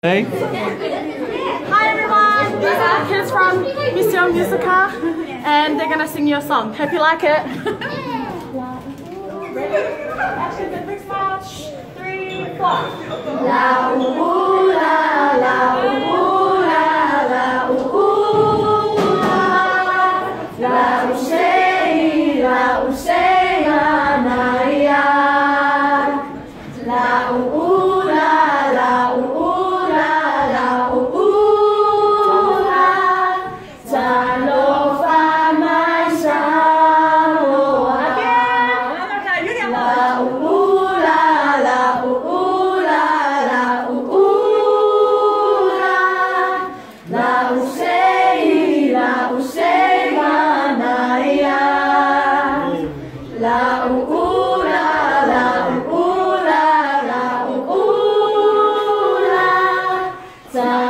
Hey. Hi everyone, these are kids from Mission Musica and they're gonna sing you a song. Hope you like it. Ready? Action, the big march. 3, 4. La ooh la la ooh la la ooh la la usei la na ya la ooh la la ooh La ooh la la ooh la la ooh la.